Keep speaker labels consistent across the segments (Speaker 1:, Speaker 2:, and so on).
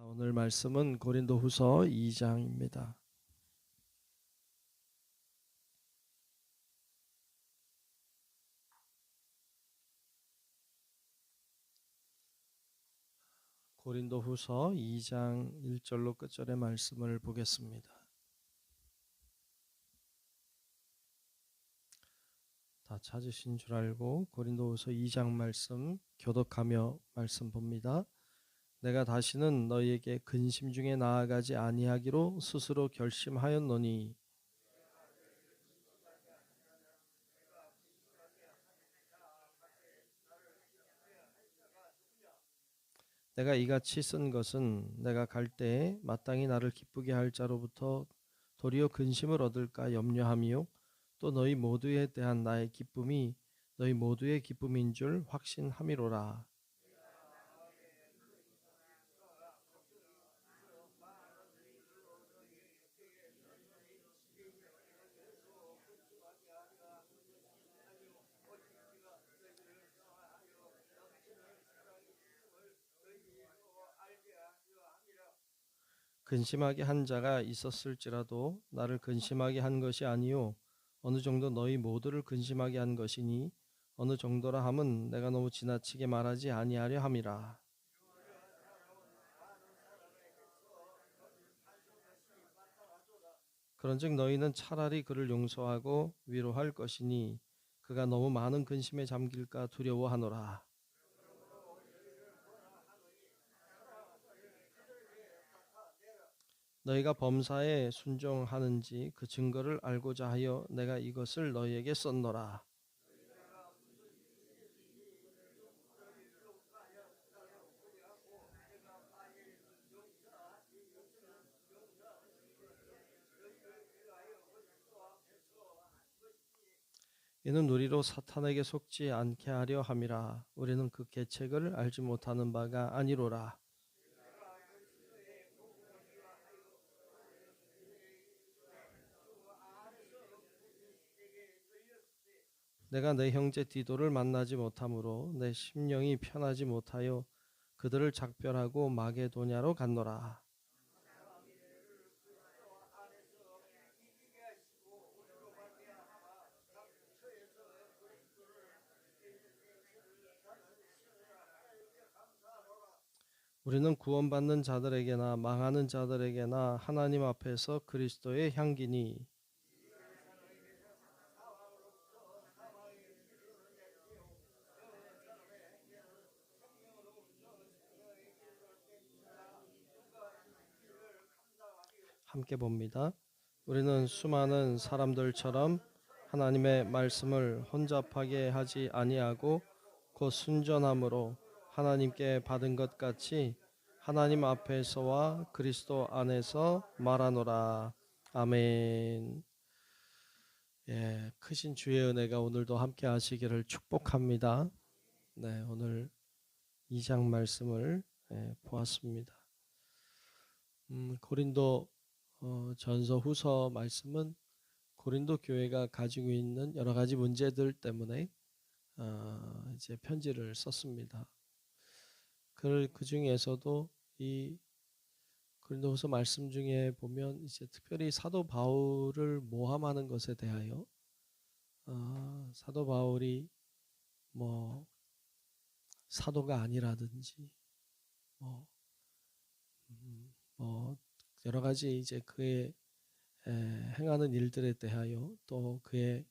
Speaker 1: 오늘 말씀은 고린도후서 2장입니다. 고린도후서 2장 1절로 끝절의 말씀을 보겠습니다. 다 찾으신 줄 알고 고린도후서 2장 말씀 교독하며 말씀 봅니다. 내가 다시는 너희에게 근심 중에 나아가지 아니하기로 스스로 결심하였노니 내가 이같이 쓴 것은 내가 갈 때에 마땅히 나를 기쁘게 할 자로부터 도리어 근심을 얻을까 염려함이요 또 너희 모두에 대한 나의 기쁨이 너희 모두의 기쁨인 줄 확신함이로라. 근심하게 한 자가 있었을지라도 나를 근심하게 한 것이 아니요 어느 정도 너희 모두를 근심하게 한 것이니 어느 정도라 함은 내가 너무 지나치게 말하지 아니하려 함이라. 그런즉 너희는 차라리 그를 용서하고 위로할 것이니 그가 너무 많은 근심에 잠길까 두려워하노라. 너희가 범사에 순종하는지 그 증거를 알고자 하여 내가 이것을 너희에게 썼노라. 이는 우리로 사탄에게 속지 않게 하려 함이라. 우리는 그 계책을 알지 못하는 바가 아니로라. 내가 내 형제 디도를 만나지 못하므로 내 심령이 편하지 못하여 그들을 작별하고 마게도냐로 갔노라. 우리는 구원받는 자들에게나 망하는 자들에게나 하나님 앞에서 그리스도의 향기니 함께 봅니다. 우리는 수많은 사람들처럼 하나님의 말씀을 혼잡하게 하지 아니하고 곧 순전함으로 하나님께 받은 것 같이 하나님 앞에서와 그리스도 안에서 말하노라. 아멘. 예, 크신 주의 은혜가 오늘도 함께 하시기를 축복합니다. 네, 오늘 2장 말씀을 보았습니다. 고린도 전서 후서 말씀은 고린도 교회가 가지고 있는 여러 가지 문제들 때문에 이제 편지를 썼습니다. 그 중에서도 이 고린도후서 말씀 중에 보면 이제 특별히 사도 바울을 모함하는 것에 대하여 사도 바울이 뭐 사도가 아니라든지 뭐, 뭐 여러 가지 이제 그의 행하는 일들에 대하여 또 그의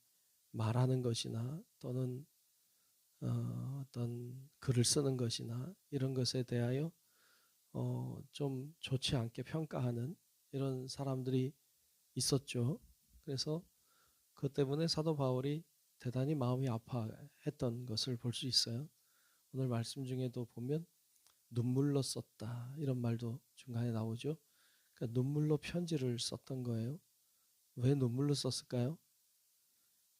Speaker 1: 말하는 것이나 또는 어떤 글을 쓰는 것이나 이런 것에 대하여 좀 좋지 않게 평가하는 이런 사람들이 있었죠. 그래서 그것 때문에 사도 바울이 대단히 마음이 아파했던 것을 볼 수 있어요. 오늘 말씀 중에도 보면 눈물로 썼다 이런 말도 중간에 나오죠. 그러니까 눈물로 편지를 썼던 거예요. 왜 눈물로 썼을까요?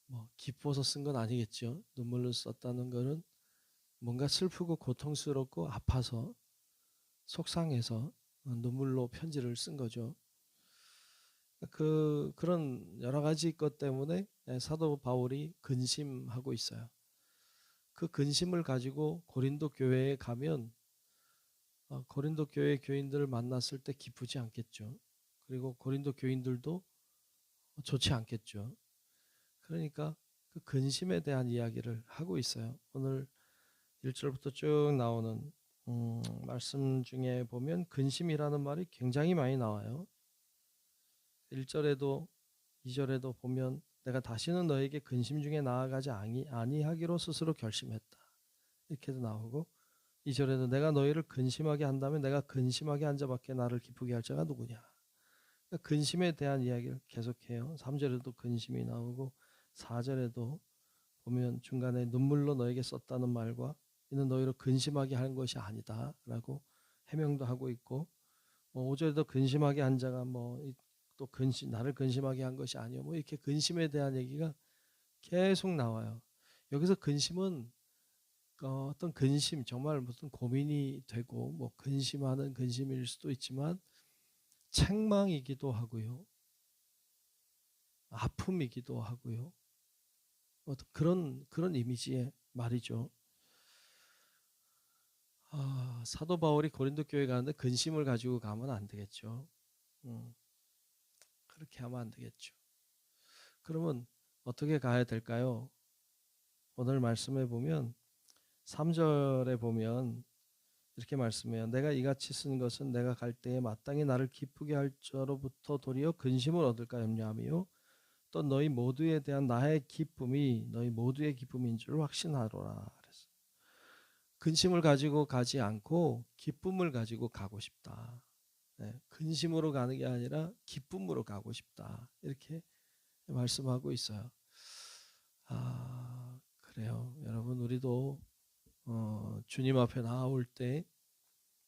Speaker 1: 뭐 기뻐서 쓴 건 아니겠죠. 눈물로 썼다는 것은 뭔가 슬프고 고통스럽고 아파서 속상해서 눈물로 편지를 쓴 거죠. 그런 여러 가지 것 때문에 사도 바울이 근심하고 있어요. 그 근심을 가지고 고린도 교회에 가면 고린도 교회 교인들을 만났을 때 기쁘지 않겠죠. 그리고 고린도 교인들도 좋지 않겠죠. 그러니까 그 근심에 대한 이야기를 하고 있어요. 오늘 1절부터 쭉 나오는 말씀 중에 보면 근심이라는 말이 굉장히 많이 나와요. 1절에도 2절에도 보면 내가 다시는 너에게 근심 중에 나아가지 아니하기로 스스로 결심했다. 이렇게도 나오고 2절에도 내가 너희를 근심하게 한다면 내가 근심하게 한 자밖에 나를 기쁘게 할 자가 누구냐. 그러니까 근심에 대한 이야기를 계속해요. 3절에도 근심이 나오고 4절에도 보면 중간에 눈물로 너에게 썼다는 말과 이는 너희를 근심하게 한 것이 아니다 라고 해명도 하고 있고 5절에도 근심하게 한 자가 또 나를 근심하게 한 것이 아니요 이렇게 근심에 대한 얘기가 계속 나와요. 여기서 근심은 어떤 근심 정말 무슨 고민이 되고 근심하는 근심일 수도 있지만 책망이기도 하고요. 아픔이기도 하고요. 그런 이미지의 말이죠. 사도 바울이 고린도 교회 가는데 근심을 가지고 가면 안 되겠죠. 그렇게 하면 안 되겠죠. 그러면 어떻게 가야 될까요? 오늘 말씀에 보면 3절에 보면 이렇게 말씀해요. 내가 이같이 쓴 것은 내가 갈 때에 마땅히 나를 기쁘게 할 자로부터 도리어 근심을 얻을까 염려함이요. 또 너희 모두에 대한 나의 기쁨이 너희 모두의 기쁨인 줄 확신하노라. 그랬어요. 근심을 가지고 가지 않고 기쁨을 가지고 가고 싶다. 네, 근심으로 가는 게 아니라 기쁨으로 가고 싶다. 이렇게 말씀하고 있어요. 그래요. 여러분 우리도 주님 앞에 나올 때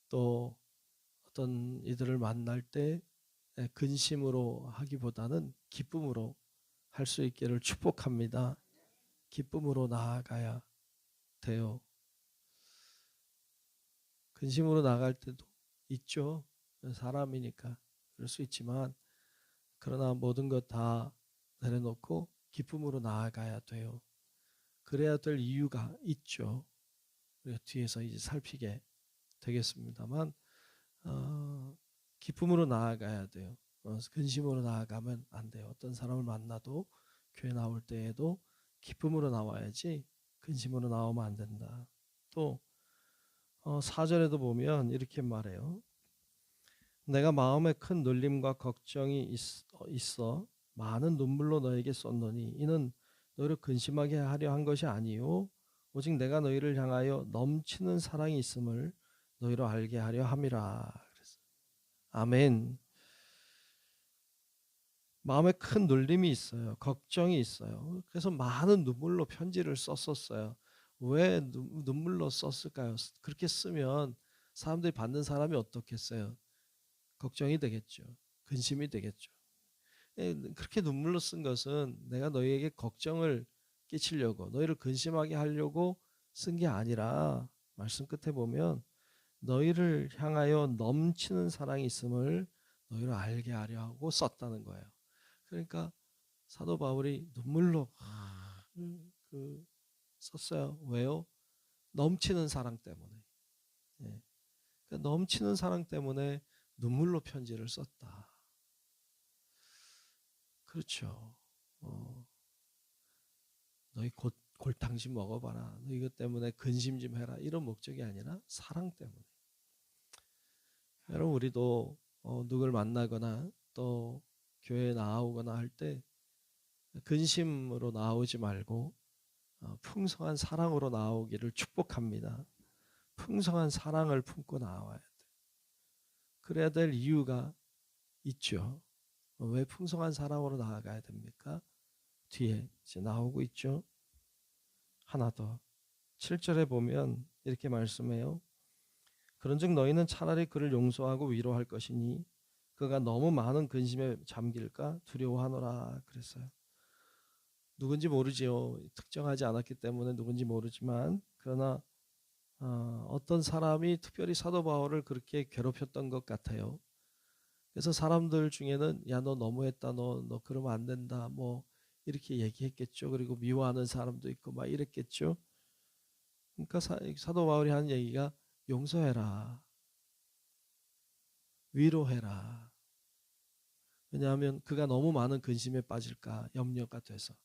Speaker 1: 또 어떤 이들을 만날 때 근심으로 하기보다는 기쁨으로 할 수 있기를 축복합니다. 기쁨으로 나아가야 돼요. 근심으로 나갈 때도 있죠. 사람이니까 그럴 수 있지만 그러나 모든 것 다 내려놓고 기쁨으로 나아가야 돼요. 그래야 될 이유가 있죠. 우리가 뒤에서 이제 살피게 되겠습니다만 기쁨으로 나아가야 돼요. 근심으로 나아가면 안 돼요. 어떤 사람을 만나도 교회 나올 때에도 기쁨으로 나와야지 근심으로 나오면 안 된다. 또 4절에도 보면 이렇게 말해요. 내가 마음에 큰 눌림과 걱정이 있어 많은 눈물로 너에게 썼노니 이는 너희를 근심하게 하려 한 것이 아니요 오직 내가 너희를 향하여 넘치는 사랑이 있음을 너희로 알게 하려 함이라. 아멘. 마음에 큰 눌림이 있어요. 걱정이 있어요. 그래서 많은 눈물로 편지를 썼었어요. 왜 눈물로 썼을까요? 그렇게 쓰면 사람들이 받는 사람이 어떻겠어요? 걱정이 되겠죠. 근심이 되겠죠. 그렇게 눈물로 쓴 것은 내가 너희에게 걱정을 끼치려고 너희를 근심하게 하려고 쓴 게 아니라 말씀 끝에 보면 너희를 향하여 넘치는 사랑이 있음을 너희를 알게 하려 하고 썼다는 거예요. 그러니까 사도 바울이 눈물로 썼어요. 왜요? 넘치는 사랑 때문에. 예. 그러니까 넘치는 사랑 때문에 눈물로 편지를 썼다. 그렇죠. 너희 골탕 좀 먹어봐라. 너 이것 때문에 근심 좀 해라. 이런 목적이 아니라 사랑 때문에. 여러분 우리도 누굴 만나거나 또 교회에 나오거나 할 때 근심으로 나오지 말고 풍성한 사랑으로 나오기를 축복합니다. 풍성한 사랑을 품고 나와야 돼. 그래야 될 이유가 있죠. 왜 풍성한 사랑으로 나아가야 됩니까? 뒤에 이제 나오고 있죠. 하나 더 7절에 보면 이렇게 말씀해요. 그런즉 너희는 차라리 그를 용서하고 위로할 것이니 그가 너무 많은 근심에 잠길까 두려워하노라 그랬어요. 누군지 모르지요. 특정하지 않았기 때문에 누군지 모르지만 그러나 어떤 사람이 특별히 사도 바울을 그렇게 괴롭혔던 것 같아요. 그래서 사람들 중에는 야 너 너무했다 너 그러면 안 된다 뭐 이렇게 얘기했겠죠. 그리고 미워하는 사람도 있고 막 이랬겠죠. 그러니까 사도 바울이 하는 얘기가 용서해라. 위로해라. 왜냐하면 그가 너무 많은 근심에 빠질까 염려가 돼서.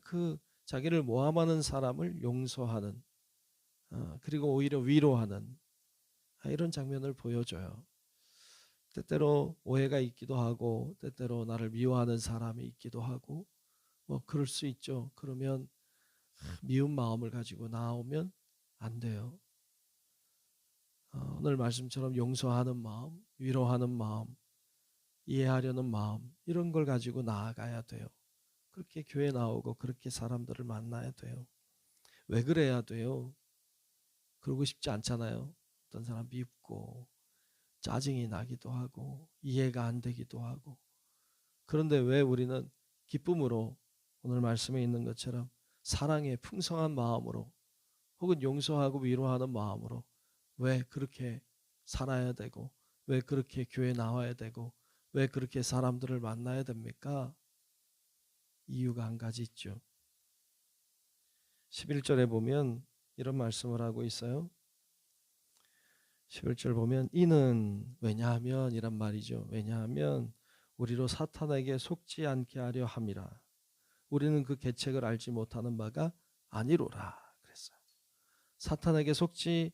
Speaker 1: 그 자기를 모함하는 사람을 용서하는, 그리고 오히려 위로하는 이런 장면을 보여줘요. 때때로 오해가 있기도 하고 때때로 나를 미워하는 사람이 있기도 하고 뭐 그럴 수 있죠. 그러면 미운 마음을 가지고 나오면 안 돼요. 오늘 말씀처럼 용서하는 마음, 위로하는 마음, 이해하려는 마음, 이런 걸 가지고 나아가야 돼요. 그렇게 교회 나오고 그렇게 사람들을 만나야 돼요. 왜 그래야 돼요? 그러고 싶지 않잖아요. 어떤 사람 밉고 짜증이 나기도 하고 이해가 안 되기도 하고. 그런데 왜 우리는 기쁨으로 오늘 말씀에 있는 것처럼 사랑의 풍성한 마음으로 혹은 용서하고 위로하는 마음으로 왜 그렇게 살아야 되고 왜 그렇게 교회 나와야 되고 왜 그렇게 사람들을 만나야 됩니까? 이유가 한 가지 있죠. 11절에 보면 이런 말씀을 하고 있어요. 11절 보면 이는 왜냐하면 이란 말이죠. 왜냐하면 우리로 사탄에게 속지 않게 하려 함이라. 우리는 그 계책을 알지 못하는 바가 아니로라 그랬어요. 사탄에게 속지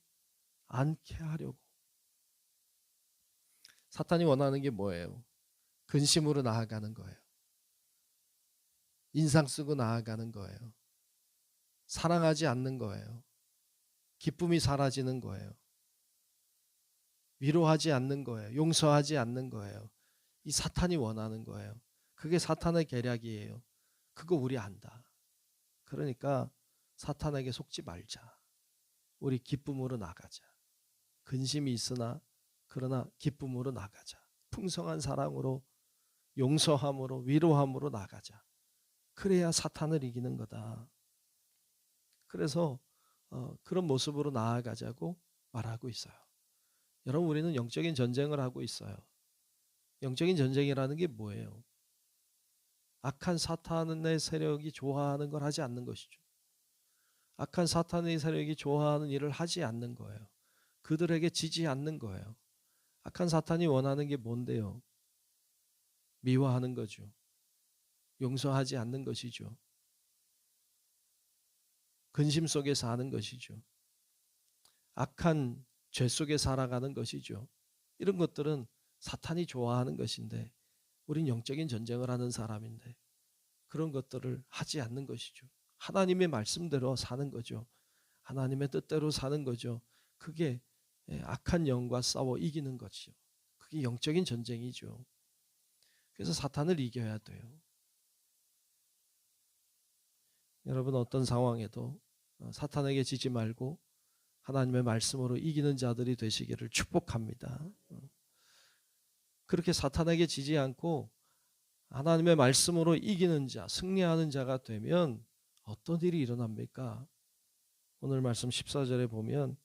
Speaker 1: 않게 하려고. 사탄이 원하는 게 뭐예요? 근심으로 나아가는 거예요. 인상 쓰고 나아가는 거예요. 사랑하지 않는 거예요. 기쁨이 사라지는 거예요. 위로하지 않는 거예요. 용서하지 않는 거예요. 이 사탄이 원하는 거예요. 그게 사탄의 계략이에요. 그거 우리 안다. 그러니까 사탄에게 속지 말자. 우리 기쁨으로 나가자. 근심이 있으나 그러나 기쁨으로 나가자. 풍성한 사랑으로 용서함으로 위로함으로 나가자. 그래야 사탄을 이기는 거다. 그래서 그런 모습으로 나아가자고 말하고 있어요. 여러분 우리는 영적인 전쟁을 하고 있어요. 영적인 전쟁이라는 게 뭐예요? 악한 사탄의 세력이 좋아하는 걸 하지 않는 것이죠. 악한 사탄의 세력이 좋아하는 일을 하지 않는 거예요. 그들에게 지지 않는 거예요. 악한 사탄이 원하는 게 뭔데요? 미워하는 거죠. 용서하지 않는 것이죠. 근심 속에 사는 것이죠. 악한 죄 속에 살아가는 것이죠. 이런 것들은 사탄이 좋아하는 것인데 우린 영적인 전쟁을 하는 사람인데 그런 것들을 하지 않는 것이죠. 하나님의 말씀대로 사는 거죠. 하나님의 뜻대로 사는 거죠. 그게 악한 영과 싸워 이기는 것이죠. 그게 영적인 전쟁이죠. 그래서 사탄을 이겨야 돼요. 여러분 어떤 상황에도 사탄에게 지지 말고 하나님의 말씀으로 이기는 자들이 되시기를 축복합니다. 그렇게 사탄에게 지지 않고 하나님의 말씀으로 이기는 자, 승리하는 자가 되면 어떤 일이 일어납니까? 오늘 말씀 14절에 보면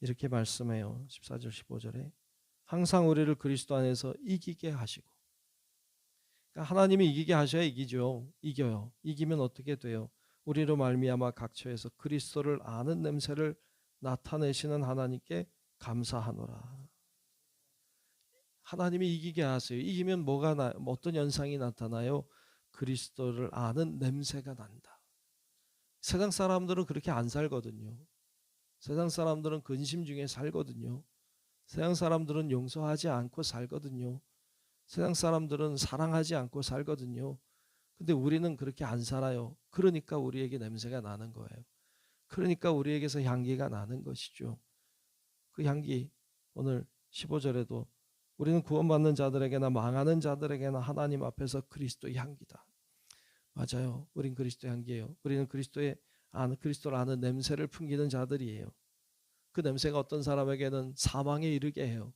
Speaker 1: 이렇게 말씀해요. 14절 15절에 항상 우리를 그리스도 안에서 이기게 하시고, 그러니까 하나님이 이기게 하셔야 이기죠. 이겨요. 이기면 어떻게 돼요? 우리로 말미암아 각처에서 그리스도를 아는 냄새를 나타내시는 하나님께 감사하노라. 하나님이 이기게 하세요. 이기면 어떤 현상이 나타나요? 그리스도를 아는 냄새가 난다. 세상 사람들은 그렇게 안 살거든요. 세상 사람들은 근심 중에 살거든요. 세상 사람들은 용서하지 않고 살거든요. 세상 사람들은 사랑하지 않고 살거든요. 근데 우리는 그렇게 안 살아요. 그러니까 우리에게 냄새가 나는 거예요. 그러니까 우리에게서 향기가 나는 것이죠. 그 향기 오늘 15절에도 우리는 구원받는 자들에게나 망하는 자들에게나 하나님 앞에서 그리스도의 향기다. 맞아요. 우린 그리스도의 향기예요. 우리는 그리스도를 아는 냄새를 풍기는 자들이에요. 그 냄새가 어떤 사람에게는 사망에 이르게 해요.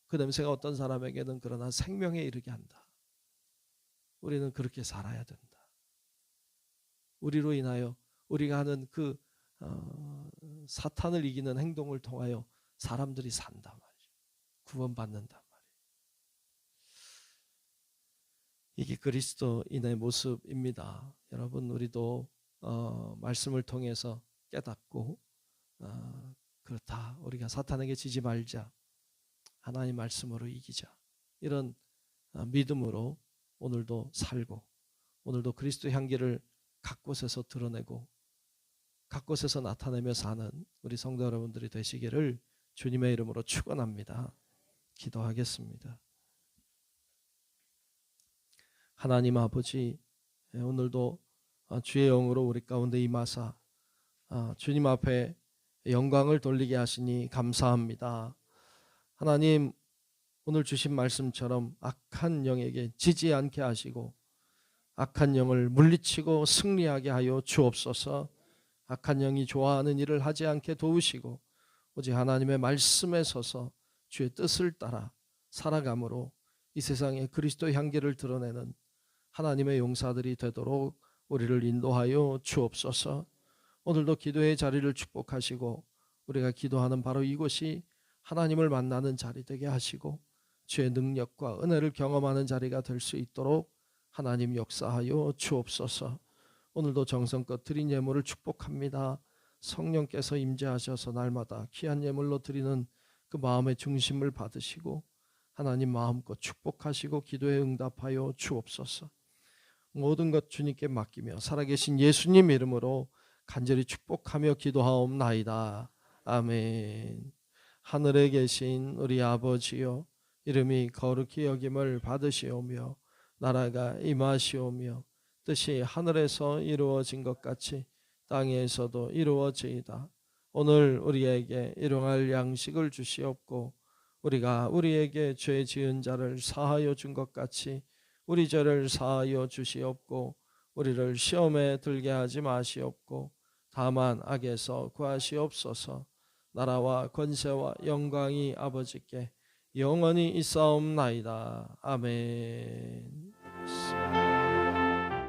Speaker 1: 그 냄새가 어떤 사람에게는 그러나 생명에 이르게 한다. 우리는 그렇게 살아야 된다. 우리로 인하여 우리가 하는 그 사탄을 이기는 행동을 통하여 사람들이 산단 말이죠. 구원받는단 말이에요. 이게 그리스도인의 모습입니다. 여러분 우리도 말씀을 통해서 깨닫고 그렇다. 우리가 사탄에게 지지 말자. 하나님 말씀으로 이기자. 이런 믿음으로 오늘도 살고, 오늘도 그리스도 향기를 각 곳에서 드러내고 각 곳에서 나타내며 사는 우리 성도 여러분들이 되시기를 주님의 이름으로 축원합니다. 기도하겠습니다. 하나님 아버지, 오늘도 주의 영으로 우리 가운데 임하사 주님 앞에 영광을 돌리게 하시니 감사합니다. 하나님, 오늘 주신 말씀처럼 악한 영에게 지지 않게 하시고 악한 영을 물리치고 승리하게 하여 주옵소서. 악한 영이 좋아하는 일을 하지 않게 도우시고 오직 하나님의 말씀에 서서 주의 뜻을 따라 살아감으로 이 세상에 그리스도 향기를 드러내는 하나님의 용사들이 되도록 우리를 인도하여 주옵소서. 오늘도 기도의 자리를 축복하시고 우리가 기도하는 바로 이곳이 하나님을 만나는 자리 되게 하시고 주의 능력과 은혜를 경험하는 자리가 될 수 있도록 하나님 역사하여 주옵소서. 오늘도 정성껏 드린 예물을 축복합니다. 성령께서 임재하셔서 날마다 귀한 예물로 드리는 그 마음의 중심을 받으시고 하나님 마음껏 축복하시고 기도에 응답하여 주옵소서. 모든 것 주님께 맡기며 살아계신 예수님 이름으로 간절히 축복하며 기도하옵나이다. 아멘. 하늘에 계신 우리 아버지여, 이름이 거룩히 여김을 받으시오며 나라가 임하시오며 뜻이 하늘에서 이루어진 것 같이 땅에서도 이루어지이다. 오늘 우리에게 일용할 양식을 주시옵고 우리가 우리에게 죄 지은 자를 사하여 준 것 같이 우리 죄를 사하여 주시옵고 우리를 시험에 들게 하지 마시옵고 다만 악에서 구하시옵소서. 나라와 권세와 영광이 아버지께 영원히 있사옵나이다. 아멘.